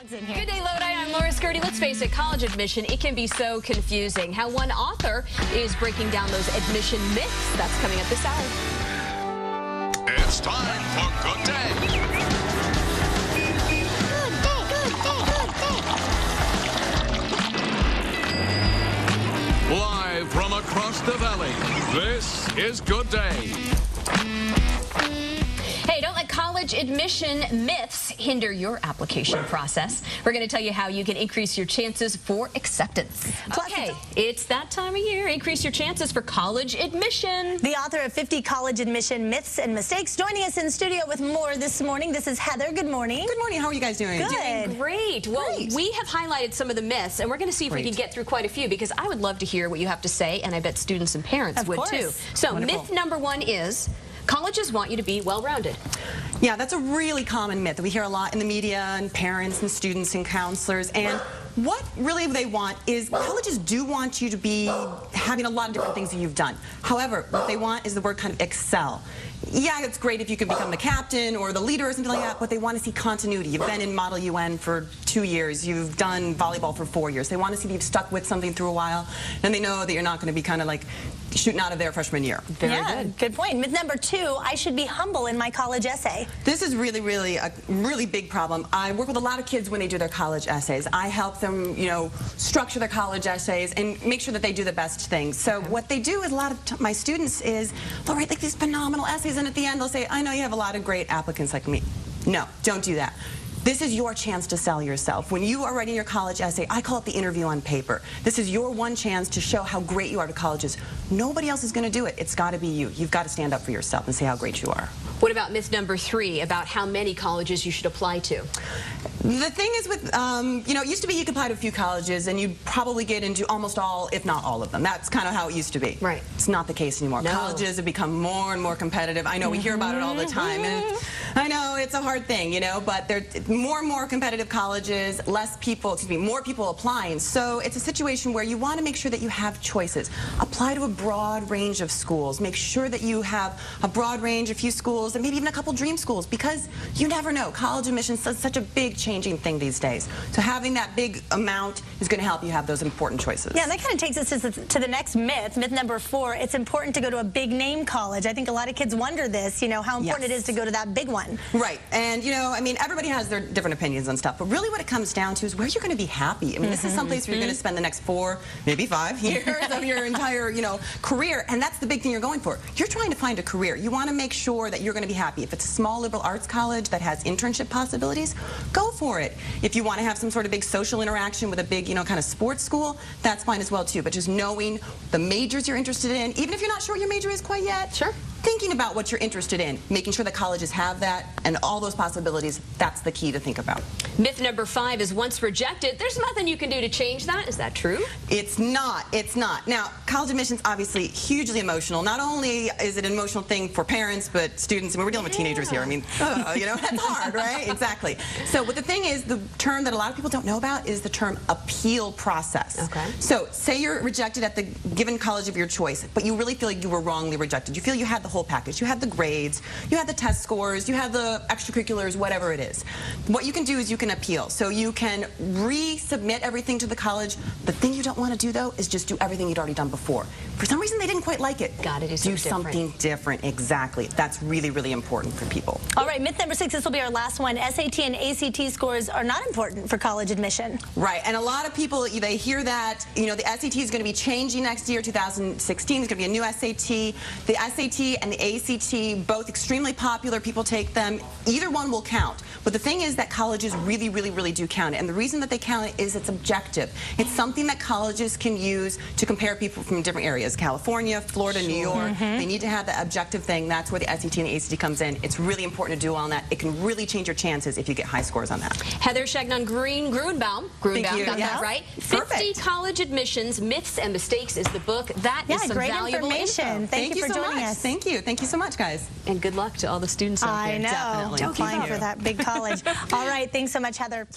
Good day, Lodi. I'm Laura Skirty. Let's face it, college admission, it can be so confusing. How one author is breaking down those admission myths. That's coming up this hour. It's time for Good Day. Live from across the valley, this is Good Day. Hey, don't let college admission myths hinder your application process. We're going to tell you how you can increase your chances for acceptance. Okay, it's that time of year. Increase your chances for college admission. The author of 50 College Admission Myths and Mistakes joining us in studio with more this morning. This is Heather. Good morning. Good morning. How are you guys doing? Good. Doing great. Well, we have highlighted some of the myths, and we're going to see if we can get through quite a few, because I would love to hear what you have to say, and I bet students and parents would too. So myth number one is colleges want you to be well-rounded. Yeah, that's a really common myth that we hear a lot in the media, and parents and students and counselors. And what really they want is colleges do want you to be having a lot of different things that you've done. However, what they want is the word kind of excel. Yeah, it's great if you can become the captain or the leader or something like that, but they want to see continuity. You've been in Model UN for 2 years. You've done volleyball for 4 years. They want to see that you've stuck with something through a while, and they know that you're not going to be kind of like shooting out of there freshman year. Very good. Good point. Myth number two, I should be humble in my college essay. This is really a really big problem. I work with a lot of kids when they do their college essays. I help them, structure their college essays and make sure that they do the best things. So what they do is, a lot of my students is, they'll write like these phenomenal essays, and at the end they'll say, I know you have a lot of great applicants like me. No, don't do that. This is your chance to sell yourself. When you are writing your college essay, I call it the interview on paper. This is your one chance to show how great you are to colleges. Nobody else is going to do it. It's got to be you. You've got to stand up for yourself and say how great you are. What about myth number three, about how many colleges you should apply to? The thing is with, it used to be you could apply to a few colleges and you'd probably get into almost all, if not all of them. That's kind of how it used to be. Right. It's not the case anymore. No. More have become more and more competitive. I know we hear about it all the time, and I know it's a hard thing, but there are more and more competitive colleges, more people applying. So it's a situation where you want to make sure that you have choices. Apply to a broad range of schools. Make sure that you have a broad range, a few schools, and maybe even a couple dream schools, because you never know. College admissions is such a big changing thing these days. So having that big amount is going to help you have those important choices. Yeah, and that kind of takes us to the next myth, myth number four. It's important to go to a big name college. I think a lot of kids wonder this, how important it is to go to that big one. Right. And, everybody has their different opinions on stuff, but really what it comes down to is where you're going to be happy. I mean, this is someplace where you're going to spend the next 4, maybe 5 years of your entire, career, and that's the big thing you're going for. You're trying to find a career. You want to make sure that you're going to be happy. If it's a small liberal arts college that has internship possibilities, go for it. If you want to have some sort of big social interaction with a big, kind of sports school, that's fine as well too. But just knowing the majors you're interested in, even if you're not sure what your major is quite yet, thinking about what you're interested in, making sure that colleges have that, and all those possibilities, that's the key to think about. Myth number 5 is once rejected, there's nothing you can do to change that. Is that true? It's not. It's not. Now, college admissions, obviously, hugely emotional. Not only is it an emotional thing for parents, but students. I mean, we're dealing with teenagers here. I mean, that's hard, right? Exactly. So, but the thing is, the term that a lot of people don't know about is the term appeal process. Okay. So, say you're rejected at the given college of your choice, but you really feel like you were wrongly rejected. You feel you had the whole package. You had the grades, you had the test scores, you had the extracurriculars, whatever it is. What you can do is you can appeal. So you can resubmit everything to the college. The thing you don't want to do, though, is just do everything you'd already done before. For some reason, they didn't quite like it. Got to do something different. Exactly. That's really important for people. All right, myth number 6, this will be our last one. SAT and ACT scores are not important for college admission. Right, and a lot of people, they hear that, the SAT is going to be changing next year, 2016. There's going to be a new SAT. The SAT and the ACT, both extremely popular. People take them. Either one will count. But the thing is that colleges really do count it. And the reason that they count it is it's objective. It's something that colleges can use to compare people from different areas. California, Florida, New York. They need to have that objective thing. That's where the SAT and the ACT comes in. It's really important to do on that. It can really change your chances if you get high scores on that. Heather Chagnon, Gruenbaum. Gruenbaum, got that right. Perfect. 50 College Admissions, Myths and Mistakes is the book. That is some great valuable information. Thank you for joining us. Thank you. Thank you so much, guys. And good luck to all the students out there. I know. Definitely. Applying for that big college. All right. Thanks so much, Heather.